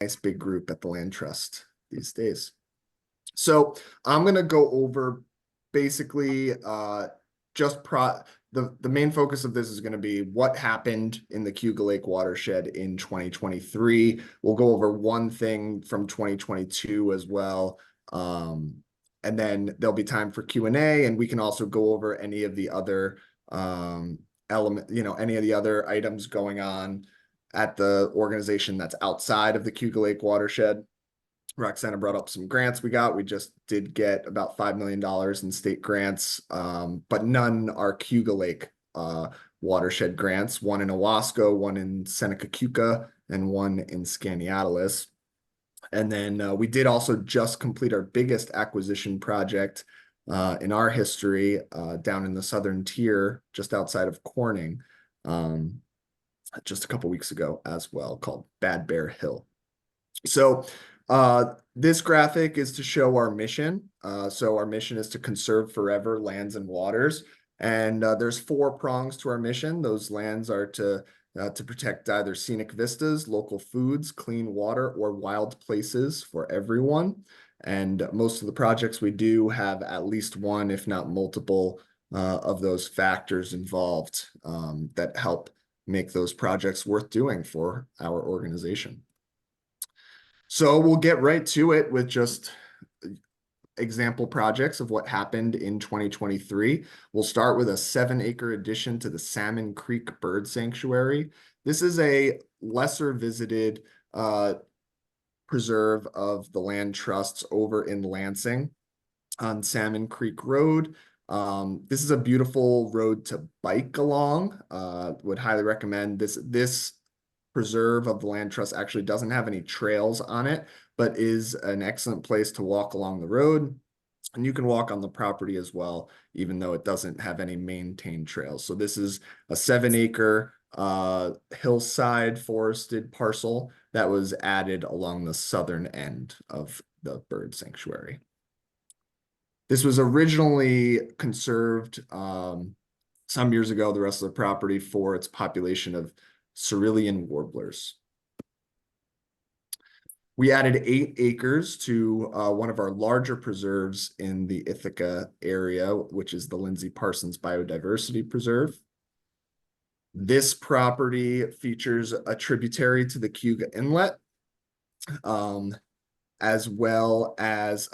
nice big group at the Land Trust these days. So I'm going to go over basically just the main focus of this is going to be what happened in the Cayuga Lake watershed in 2023. We'll go over one thing from 2022 as well. And then there'll be time for Q&A, and we can also go over any of the other any of the other items going on at the organization that's outside of the Cayuga Lake watershed. Roxana brought up some grants we got. We just did get about $5 million in state grants, but none are Cayuga Lake watershed grants. One in Owasco, one in Seneca Cayuga, and one in Skaneateles. And then we did also just complete our biggest acquisition project in our history down in the southern tier, just outside of Corning, just a couple weeks ago as well, called Bad Bear Hill. So this graphic is to show our mission. So our mission is to conserve forever lands and waters. And there's 4 prongs to our mission. Those lands are to protect either scenic vistas, local foods, clean water, or wild places for everyone. And most of the projects we do have at least one, if not multiple, of those factors involved that help make those projects worth doing for our organization. So we'll get right to it with just example projects of what happened in 2023. We'll start with a 7-acre addition to the Salmon Creek Bird Sanctuary. This is a lesser visited preserve of the land trusts over in Lansing on Salmon Creek Road. This is a beautiful road to bike along. Would highly recommend this preserve of the land trust actually doesn't have any trails on it, but is an excellent place to walk along the road. And you can walk on the property as well, even though it doesn't have any maintained trails. So this is a 7-acre hillside forested parcel that was added along the southern end of the bird sanctuary. This was originally conserved some years ago, the rest of the property, for its population of cerulean warblers. We added 8 acres to one of our larger preserves in the Ithaca area, which is the Lindsay Parsons Biodiversity Preserve. This property features a tributary to the Cayuga Inlet, as well as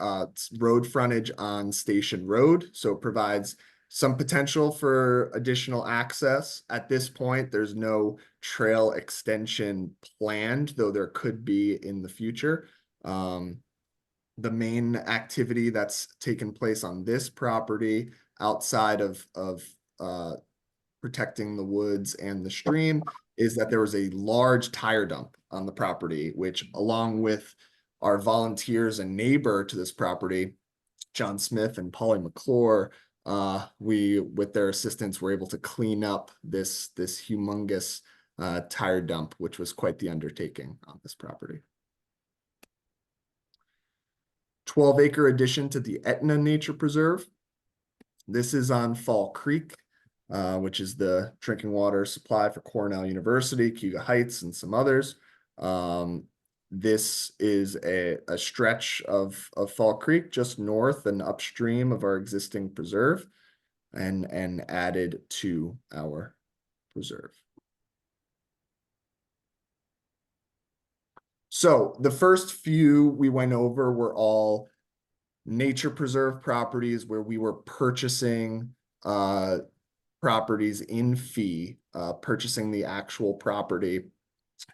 road frontage on Station Road. So it provides some potential for additional access. At this point, there's no trail extension planned, though there could be in the future. The main activity that's taken place on this property outside of protecting the woods and the stream is that there was a large tire dump on the property, which, along with our volunteers and neighbor to this property, John Smith and Polly McClure, we, with their assistance, were able to clean up this humongous tire dump, which was quite the undertaking on this property. 12-acre addition to the Etna Nature Preserve. This is on Fall Creek, which is the drinking water supply for Cornell University, Cayuga Heights, and some others. This is a stretch of Fall Creek just north and upstream of our existing preserve and added to our preserve. So the first few we went over were all nature preserve properties where we were purchasing properties in fee, purchasing the actual property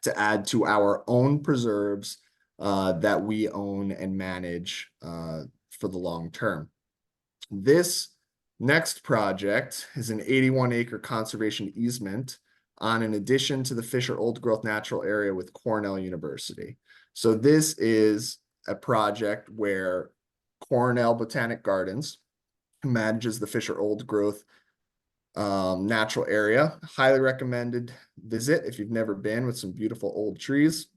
to add to our own preserves that we own and manage for the long term. This next project is an 81-acre conservation easement on an addition to the Fisher Old Growth Natural Area with Cornell University. So this is a project where Cornell Botanic Gardens, who manages the Fisher Old Growth natural area, highly recommended visit if you've never been, with some beautiful old trees.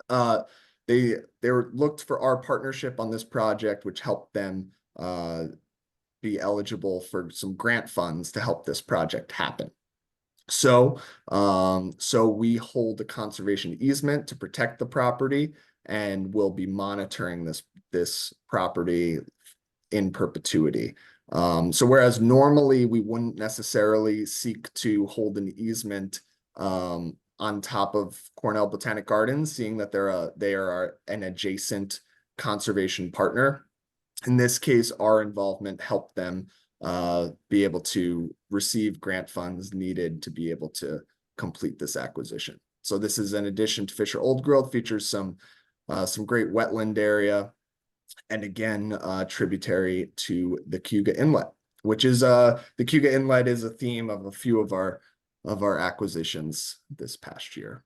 They were looked for our partnership on this project, which helped them be eligible for some grant funds to help this project happen. So we hold a conservation easement to protect the property, and we'll be monitoring this property in perpetuity. So whereas normally we wouldn't necessarily seek to hold an easement on top of Cornell Botanic Gardens, seeing that they are an adjacent conservation partner. In this case, our involvement helped them be able to receive grant funds needed to be able to complete this acquisition. So this is an addition to Fisher Old Growth, features some great wetland area, and again, tributary to the Cayuga Inlet, which is the Cayuga Inlet is a theme of a few of our acquisitions this past year.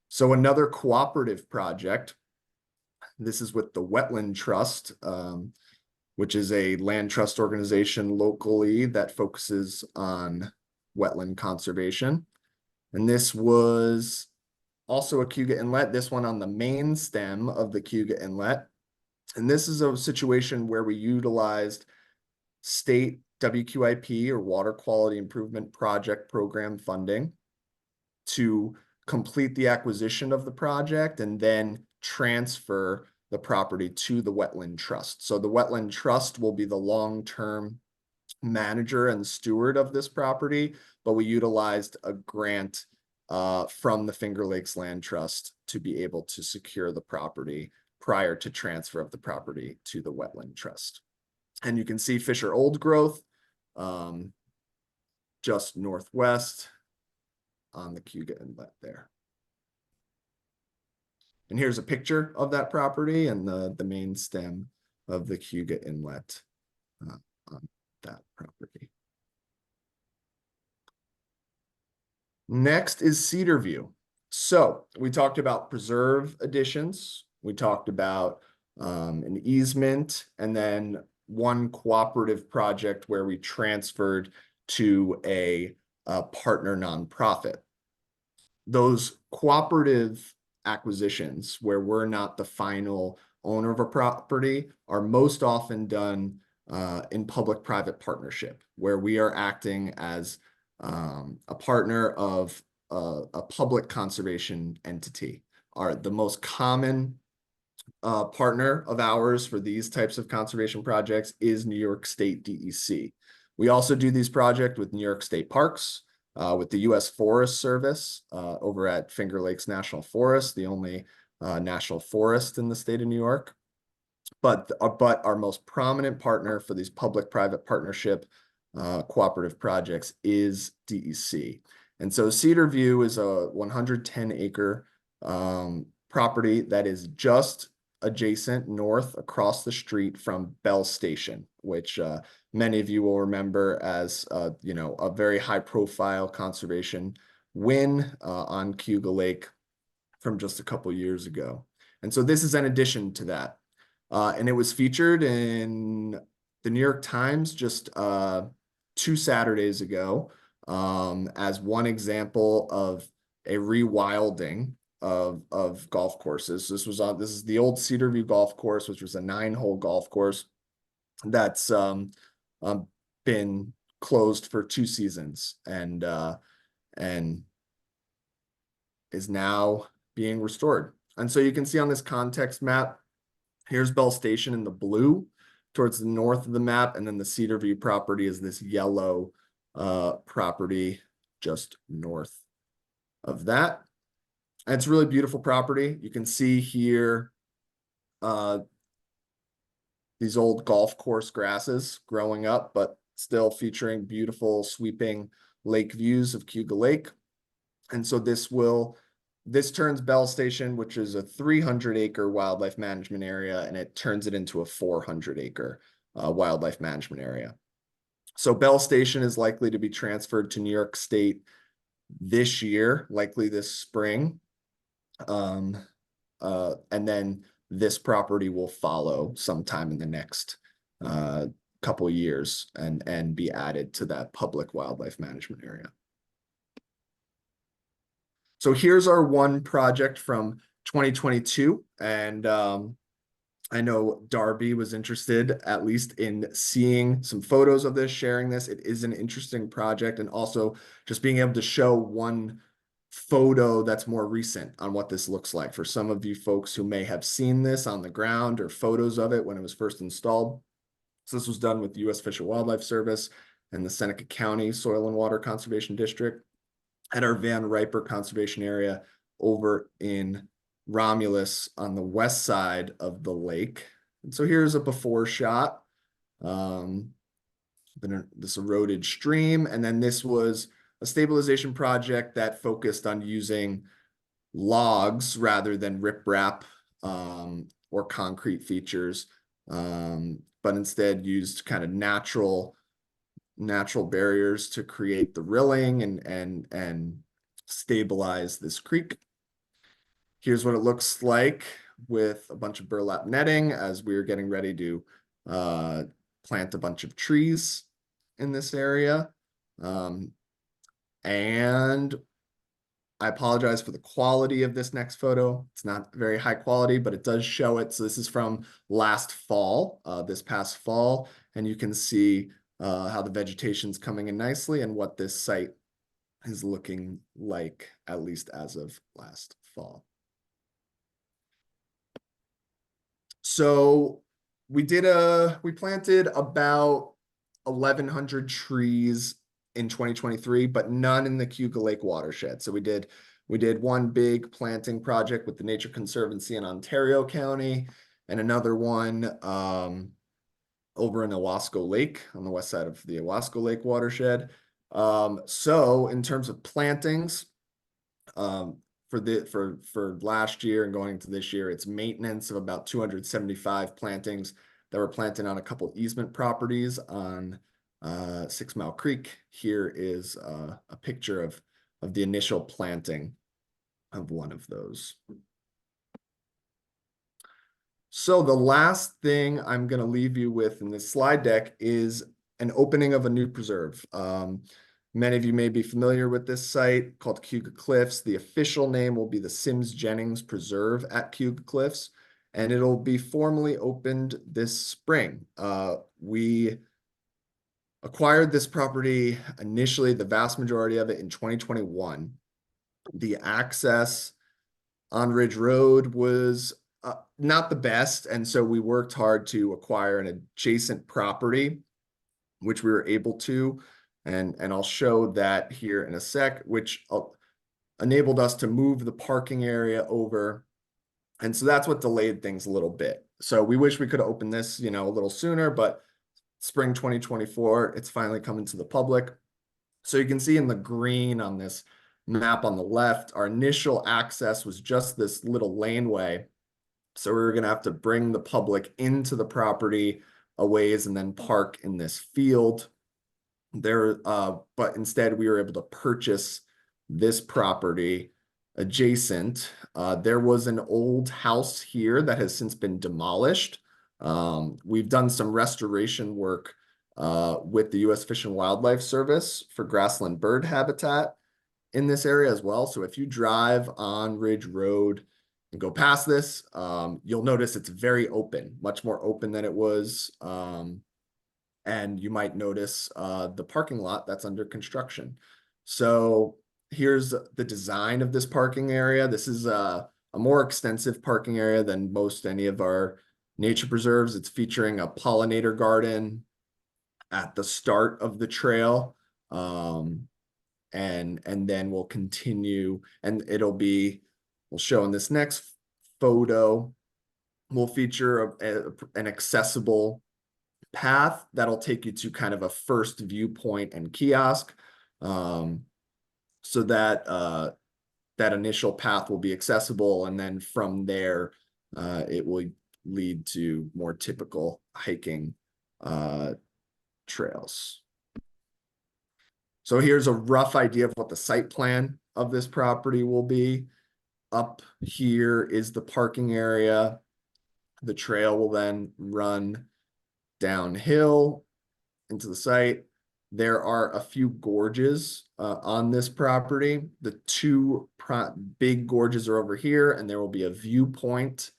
So another cooperative project. This is with the Wetland Trust, which is a land trust organization locally that focuses on wetland conservation. And this was also a Cayuga Inlet, this one on the main stem of the Cayuga Inlet. And this is a situation where we utilized state WQIP, or Water Quality Improvement Project Program funding, to complete the acquisition of the project and then transfer the property to the Wetland Trust. So the Wetland Trust will be the long-term manager and steward of this property, but we utilized a grant from the Finger Lakes Land Trust to be able to secure the property prior to transfer of the property to the Wetland Trust. And you can see Fisher Old Growth just northwest on the Cayuga Inlet there. And here's a picture of that property and the main stem of the Cayuga Inlet on that property. Next is Cedarview. So we talked about preserve additions. We talked about an easement, and then one cooperative project where we transferred to a partner nonprofit. Those cooperative acquisitions where we're not the final owner of a property are most often done in public-private partnership, where we are acting as a partner of a public conservation entity. The most common partner of ours for these types of conservation projects is New York State DEC. We also do these projects with New York State Parks, with the U.S. Forest Service over at Finger Lakes National Forest, the only national forest in the state of New York. But our most prominent partner for these public-private partnership cooperative projects is DEC. And so Cedarview is a 110-acre property that is just adjacent north across the street from Bell Station, which many of you will remember as a very high-profile conservation win on Cayuga Lake from just a couple years ago. And so this is an addition to that. And it was featured in the New York Times just 2 Saturdays ago as one example of a rewilding of golf courses. This is the old Cedarview Golf Course, which was a 9-hole golf course that's been closed for 2 seasons and is now being restored. And so you can see on this context map, here's Bell Station in the blue towards the north of the map, and then the Cedarview property is this yellow property just north of that. And it's a really beautiful property. You can see here these old golf course grasses growing up, but still featuring beautiful sweeping lake views of Cayuga Lake. And so this turns Bell Station, which is a 300-acre wildlife management area, and it turns it into a 400-acre wildlife management area. So Bell Station is likely to be transferred to New York State this year, likely this spring. And then this property will follow sometime in the next couple of years and be added to that public wildlife management area. So here's our one project from 2022, and I know Darby was interested, at least in seeing some photos of this, sharing this. It is an interesting project, and also just being able to show one photo that's more recent on what this looks like for some of you folks who may have seen this on the ground or photos of it when it was first installed. So this was done with the U.S. Fish and Wildlife Service and the Seneca County Soil and Water Conservation District at our Van Riper Conservation Area over in Romulus on the west side of the lake. And so here's a before shot. This eroded stream, and then this was a stabilization project that focused on using logs rather than riprap or concrete features, but instead used kind of natural barriers to create the rilling and stabilize this creek. Here's what it looks like with a bunch of burlap netting as we are getting ready to plant a bunch of trees in this area. And I apologize for the quality of this next photo. It's not very high quality, but it does show it. So this is from last fall, this past fall, and you can see how the vegetation's coming in nicely and what this site is looking like, at least as of last fall. So we planted about 1,100 trees in 2023, but none in the Cayuga Lake watershed. So we did one big planting project with the Nature Conservancy in Ontario County, and another one over in Owasco Lake on the west side of the Owasco Lake watershed. So in terms of plantings, for last year and going into this year, it's maintenance of about 275 plantings that were planted on a couple easement properties on 6 Mile Creek. Here is a picture of the initial planting of one of those. So the last thing I'm going to leave you with in this slide deck is an opening of a new preserve. Many of you may be familiar with this site called Cayuga Cliffs. The official name will be the Sims Jennings Preserve at Cayuga Cliffs, and it'll be formally opened this spring. We acquired this property initially, the vast majority of it in 2021. The access on Ridge Road was not the best, and so we worked hard to acquire an adjacent property, which we were able to. And I'll show that here in a sec, which enabled us to move the parking area over. And so that's what delayed things a little bit. So we wish we could have opened this, a little sooner, but spring 2024, it's finally coming to the public. So you can see in the green on this map on the left, our initial access was just this little laneway. So we were going to have to bring the public into the property a ways and then park in this field. But instead we were able to purchase this property adjacent. There was an old house here that has since been demolished. We've done some restoration work with the U.S. Fish and Wildlife Service for grassland bird habitat in this area as well. So if you drive on Ridge Road and go past this, you'll notice it's very open, much more open than it was. And you might notice the parking lot that's under construction. So here's the design of this parking area. This is a more extensive parking area than most any of our nature preserves. It's featuring a pollinator garden at the start of the trail. And then we'll continue, and we'll show in this next photo, we'll feature an accessible path that'll take you to kind of a first viewpoint and kiosk, so that that initial path will be accessible, and then from there it will lead to more typical hiking trails. So here's a rough idea of what the site plan of this property will be. Up here is the parking area. The trail will then run downhill into the site. There are a few gorges on this property. The two big gorges are over here, and there will be a viewpoint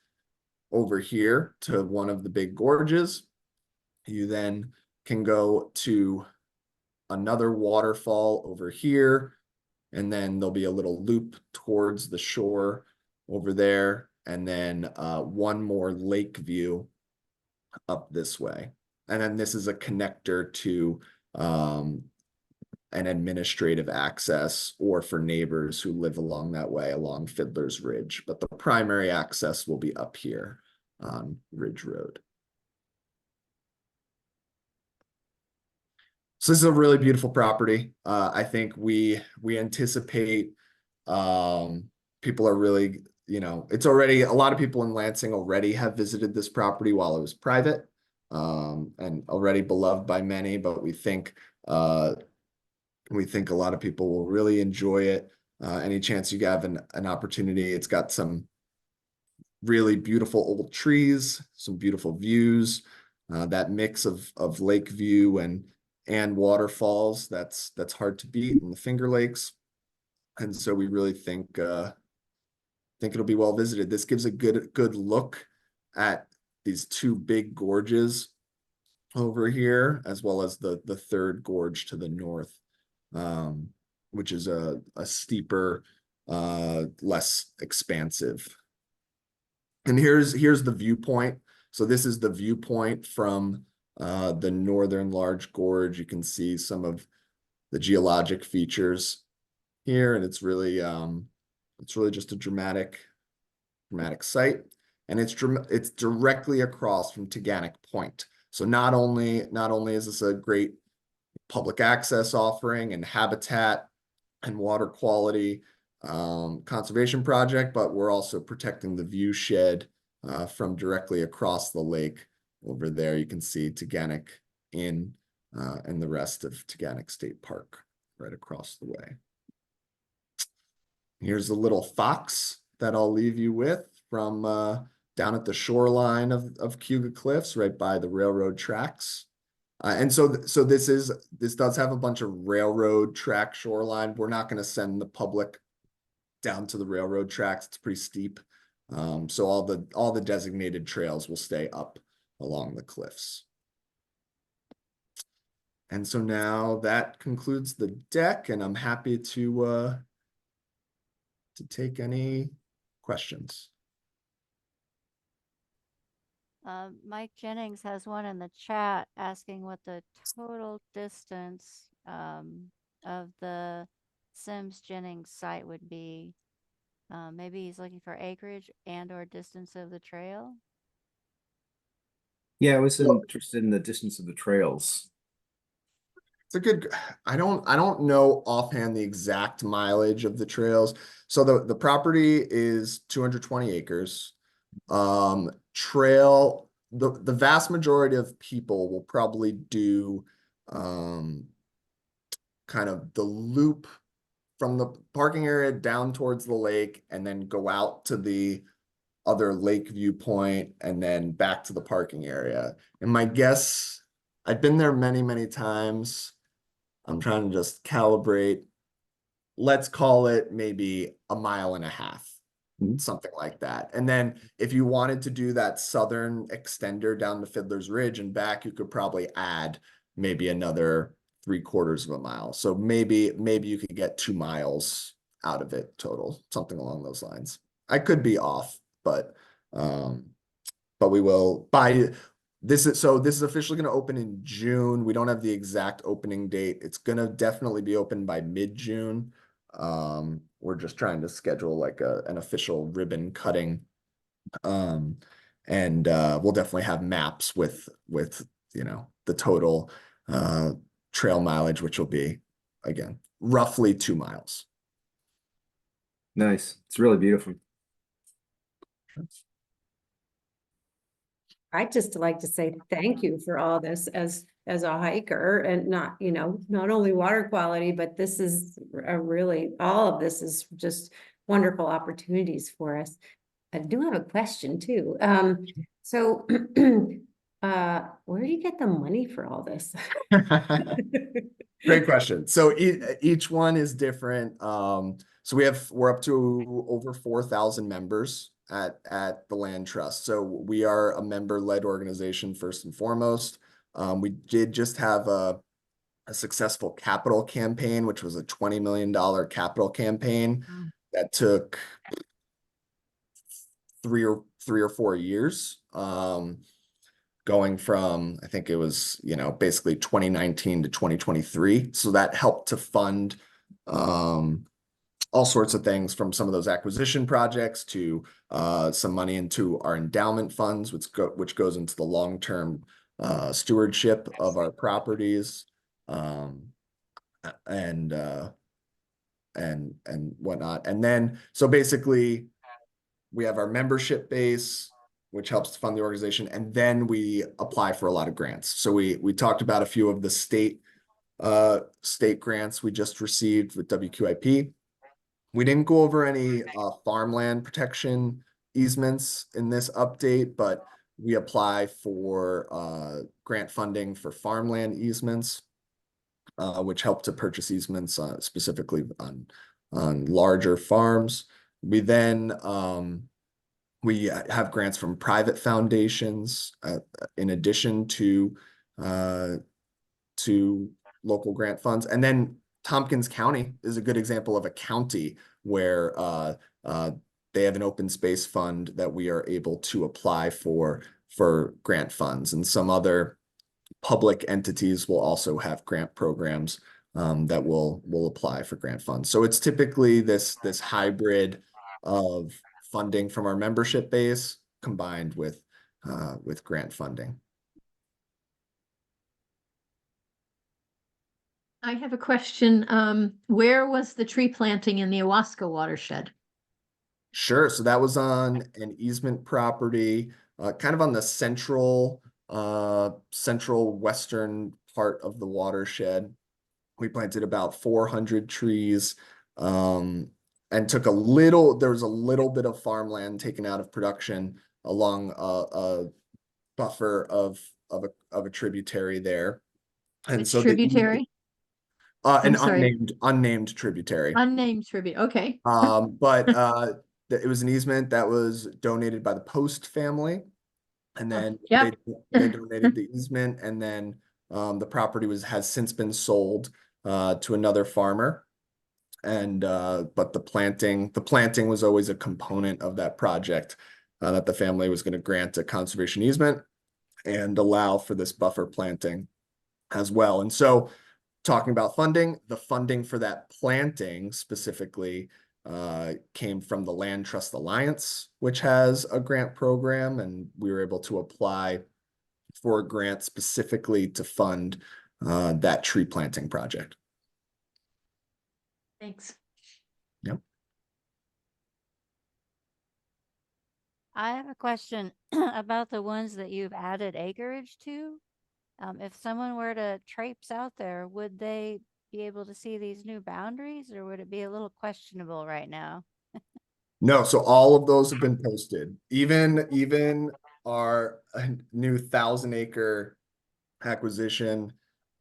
over here to one of the big gorges. You then can go to another waterfall over here, and then there'll be a little loop towards the shore over there, and then one more lake view up this way. And then this is a connector to an administrative access, or for neighbors who live along that way along Fiddler's Ridge. But the primary access will be up here on Ridge Road. So this is a really beautiful property. I think we anticipate people are really, it's already, a lot of people in Lansing already have visited this property while it was private, and already beloved by many, but we think a lot of people will really enjoy it. Any chance you have an opportunity, it's got some really beautiful old trees, some beautiful views, that mix of lake view and waterfalls that's hard to beat in the Finger Lakes. And so we really think it'll be well visited. This gives a good look at these two big gorges over here, as well as the third gorge to the north, which is a steeper, less expansive. And here's the viewpoint. So this is the viewpoint from the northern large gorge. You can see some of the geologic features here, and it's really just a dramatic site. And it's directly across from Taganic Point. So not only is this a great public access offering and habitat and water quality conservation project, but we're also protecting the view shed from directly across the lake. Over there, you can see Taganic Inn and the rest of Taganic State Park right across the way. Here's a little fox that I'll leave you with from down at the shoreline of Cayuga Cliffs, right by the railroad tracks. And so this does have a bunch of railroad track shoreline. We're not going to send the public down to the railroad tracks. It's pretty steep. So all the designated trails will stay up along the cliffs. And so now that concludes the deck, and I'm happy to take any questions. Mike Jennings has one in the chat asking what the total distance of the Sims Jennings site would be. Maybe he's looking for acreage and or distance of the trail. Yeah, I was interested in the distance of the trails. It's a good, I don't know offhand the exact mileage of the trails. So the property is 220 acres. Trail, the vast majority of people will probably do kind of the loop from the parking area down towards the lake, and then go out to the other lake viewpoint, and then back to the parking area. And my guess, I've been there many, many times. I'm trying to just calibrate. Let's call it maybe 1.5 miles, something like that. And then if you wanted to do that southern extender down to Fiddler's Ridge and back, you could probably add maybe another 3/4 mile. So maybe you could get 2 miles out of it total, something along those lines. I could be off, but we will buy. This is officially going to open in June. We don't have the exact opening date. It's going to definitely be open by mid-June. We're just trying to schedule like an official ribbon cutting. And we'll definitely have maps with the total trail mileage, which will be, again, roughly 2 miles. Nice. It's really beautiful. I'd just like to say thank you for all this as a hiker, and not only water quality, but this is all of this is just wonderful opportunities for us. I do have a question too. So where do you get the money for all this? Great question. So each one is different. So we're up to over 4,000 members at the land trust. So we are a member-led organization first and foremost. We did just have a successful capital campaign, which was a $20 million capital campaign that took 3 or 4 years. Going from, I think it was, basically 2019 to 2023. So that helped to fund all sorts of things, from some of those acquisition projects to some money into our endowment funds, which goes into the long-term stewardship of our properties, and whatnot. And then, so basically, we have our membership base, which helps to fund the organization, and then we apply for a lot of grants. So we talked about a few of the state grants we just received with WQIP. We didn't go over any farmland protection easements in this update, but we apply for grant funding for farmland easements, which help to purchase easements specifically on larger farms. We then we have grants from private foundations in addition to local grant funds. And then Tompkins County is a good example of a county where they have an open space fund that we are able to apply for grant funds. And some other public entities will also have grant programs that will apply for grant funds. So it's typically this hybrid of funding from our membership base combined with grant funding. I have a question. Where was the tree planting in the Owasco watershed? Sure. So that was on an easement property, kind of on the central western part of the watershed. We planted about 400 trees, and there was a little bit of farmland taken out of production along a buffer of a tributary there. And Which so tributary? an sorry. unnamed tributary. Unnamed tribute. Okay. But it was an easement that was donated by the Post family, and then Yep. they donated the easement, and then the property has since been sold to another farmer. And but the planting was always a component of that project, that the family was going to grant a conservation easement and allow for this buffer planting as well. And so, talking about funding, the funding for that planting specifically came from the Land Trust Alliance, which has a grant program, and we were able to apply for a grant specifically to fund that tree planting project. Thanks. Yep. I have a question about the ones that you've added acreage to. If someone were to traipse out there, would they be able to see these new boundaries, or would it be a little questionable right now? No, so all of those have been posted. Even our new 1,000-acre acquisition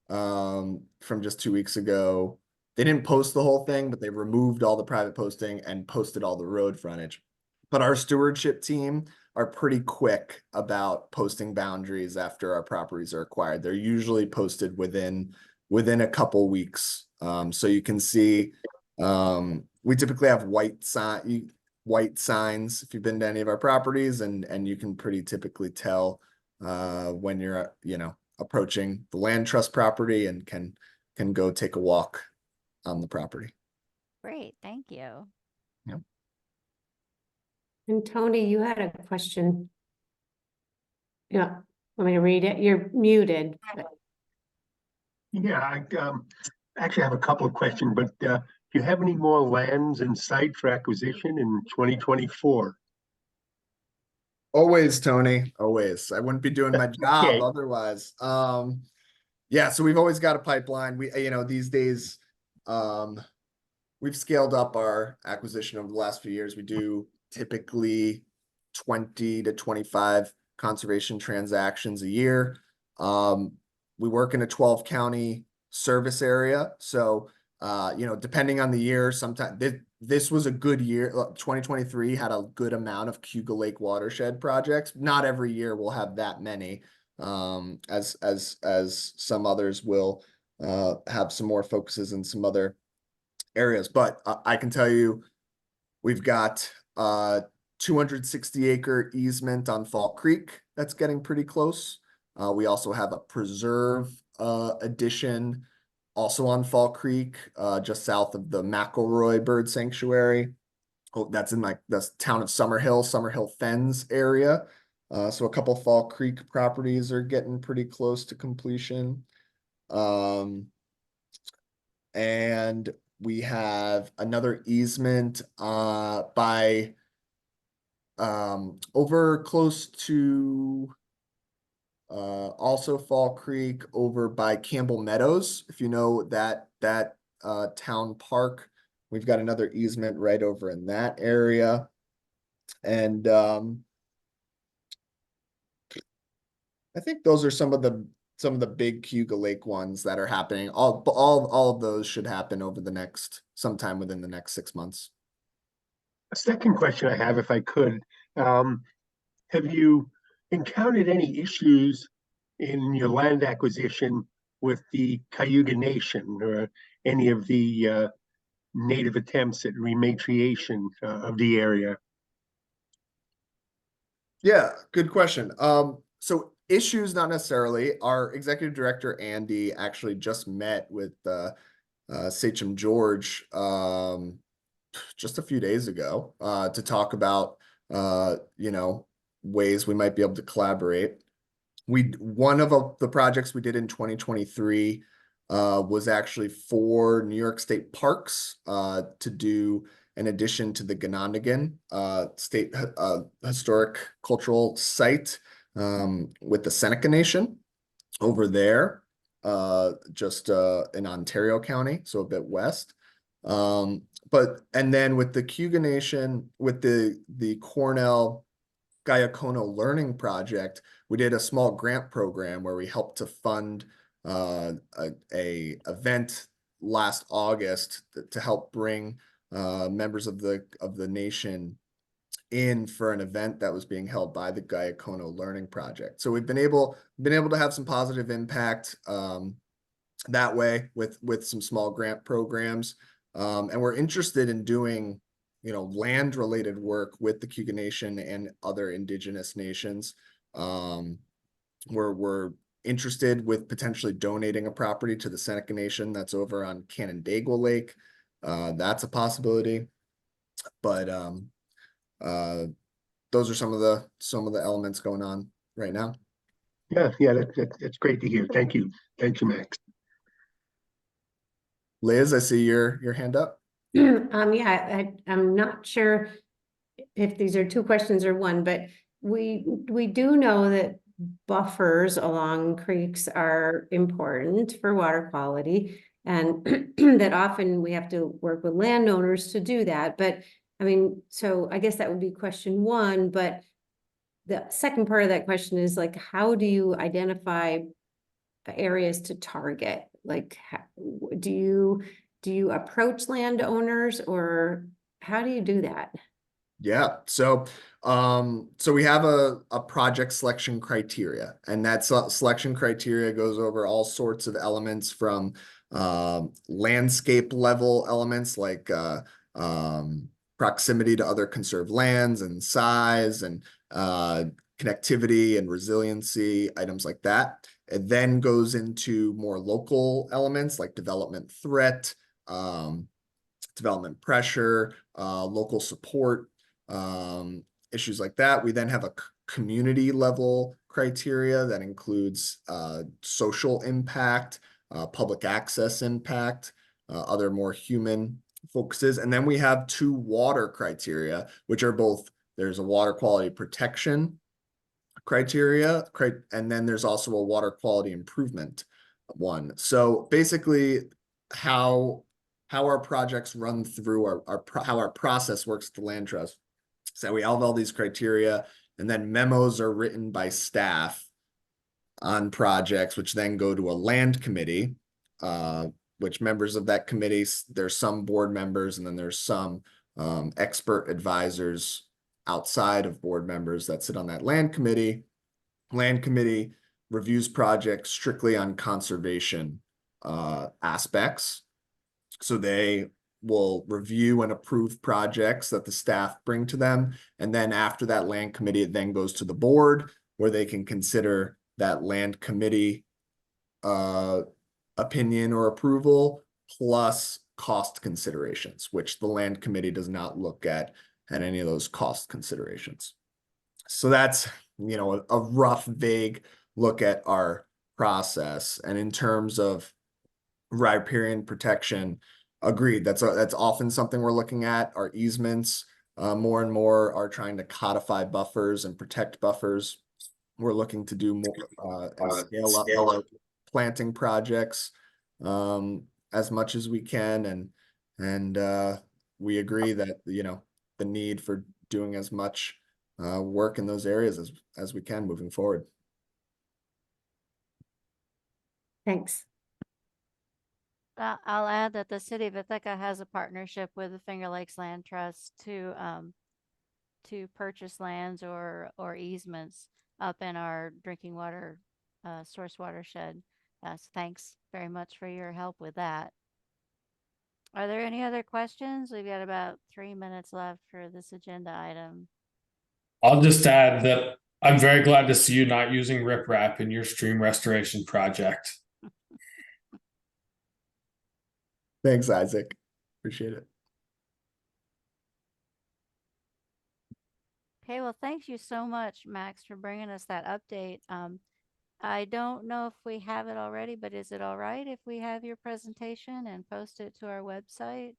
from just 2 weeks ago. They didn't post the whole thing, but they removed all the private posting and posted all the road frontage. But our stewardship team are pretty quick about posting boundaries after our properties are acquired. They're usually posted within a couple weeks. So you can see, we typically have white signs if you've been to any of our properties, and you can pretty typically tell when you're approaching the land trust property and can go take a walk on the property. Great, thank you. Yep. And Tony, you had a question. Yeah, let me read it. You're muted. Yeah, I actually have a couple of questions, but do you have any more lands in sight for acquisition in 2024? Always, Tony, always. I wouldn't be doing my job Okay. otherwise. Yeah, so we've always got a pipeline. These days, we've scaled up our acquisition over the last few years. We do typically 20 to 25 conservation transactions a year. We work in a 12-county service area. So, depending on the year, sometimes this was a good year. 2023 had a good amount of Cuba Lake watershed projects. Not every year we'll have that many, as some others will have some more focuses in some other areas. But I can tell you, we've got 260 acre easement on Fall Creek that's getting pretty close. We also have a preserve addition also on Fall Creek, just south of the McElroy Bird Sanctuary. Oh, that's in like the town of Summerhill Fens area. So a couple Fall Creek properties are getting pretty close to completion. And we have another easement by over close to also Fall Creek over by Campbell Meadows. If you know that town park, we've got another easement right over in that area. And I think those are some of the big Cuba Lake ones that are happening. All of those should happen over sometime within the next 6 months. A second question I have, if I could, have you encountered any issues in your land acquisition with the Cayuga Nation or any of the native attempts at rematriation of the area? Yeah, good question. So issues, not necessarily. Our executive director, Andy, actually just met with Sachem George just a few days ago to talk about ways we might be able to collaborate. One of the projects we did in 2023 was actually for New York State Parks to do an addition to the Ganondagan State Historic Cultural Site with the Seneca Nation over there, just in Ontario County, so a bit west. And then with the Cayuga Nation, with the Cornell Gayacono Learning Project, we did a small grant program where we helped to fund a event last August to help bring members of the nation in for an event that was being held by the Gayacono Learning Project. So we've been able to have some positive impact that way with some small grant programs, and we're interested in doing land related work with the Cayuga Nation and other indigenous nations. We're interested with potentially donating a property to the Seneca Nation that's over on Canandaigua Lake. That's a possibility, but those are some of the elements going on right now. Yeah, that's great to hear. Thank you, Max. Liz, I see your hand up. Yeah, I'm not sure if these are two questions or one, but we do know that buffers along creeks are important for water quality, and that often we have to work with landowners to do that. But I mean, so I guess that would be question one, but the second part of that question is like, how do you identify areas to target? Like, do you approach landowners, or how do you do that? Yeah, so we have a project selection criteria, and that selection criteria goes over all sorts of elements from landscape level elements like proximity to other conserved lands and size and connectivity and resiliency, items like that. It then goes into more local elements like development threat, development pressure, local support, issues like that. We then have a community level criteria that includes social impact, public access impact, other more human focuses. And then we have 2 water criteria, which are both, there's a water quality protection criteria, and then there's also a water quality improvement one. So basically how our projects run through how our process works at the Land Trust. So we have all these criteria, and then memos are written by staff on projects, which then go to a land committee which members of that committee, there's some board members and then there's some expert advisors outside of board members that sit on that land committee. Land committee reviews projects strictly on conservation aspects. So they will review and approve projects that the staff bring to them. And then after that land committee, it then goes to the board where they can consider that land committee opinion or approval plus cost considerations, which the land committee does not look at any of those cost considerations. So that's, you know, a rough, vague look at our process. And in terms of riparian protection, agreed. That's often something we're looking at. Our easements more and more are trying to codify buffers and protect buffers. We're looking to do more and scale up our planting projects as much as we can, and we agree that, you know, the need for doing as much work in those areas as we can moving forward. Thanks. I'll add that the city of Ithaca has a partnership with the Finger Lakes Land Trust to purchase lands or easements up in our drinking water source watershed. So thanks very much for your help with that. Are there any other questions? We've got about 3 minutes left for this agenda item. I'll just add that I'm very glad to see you not using riprap in your stream restoration project. Thanks, Isaac. Appreciate it. Okay, well, thank you so much, Max, for bringing us that update. I don't know if we have it already, but is it all right if we have your presentation and post it to our website?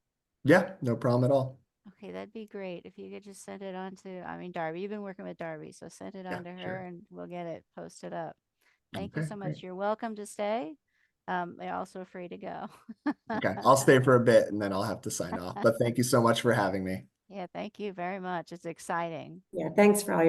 Yeah, no problem at all. Okay, that'd be great. If you could just send it on to, I mean, Darby, you've been working with Darby, so send it on to her sure. and we'll get it posted up. Thank you Okay, so much. great. You're welcome to stay. You're also free to go. Okay, I'll stay for a bit and then I'll have to sign off. But thank you so much for having me. Yeah, thank you very much. It's exciting. Yeah, thanks for all your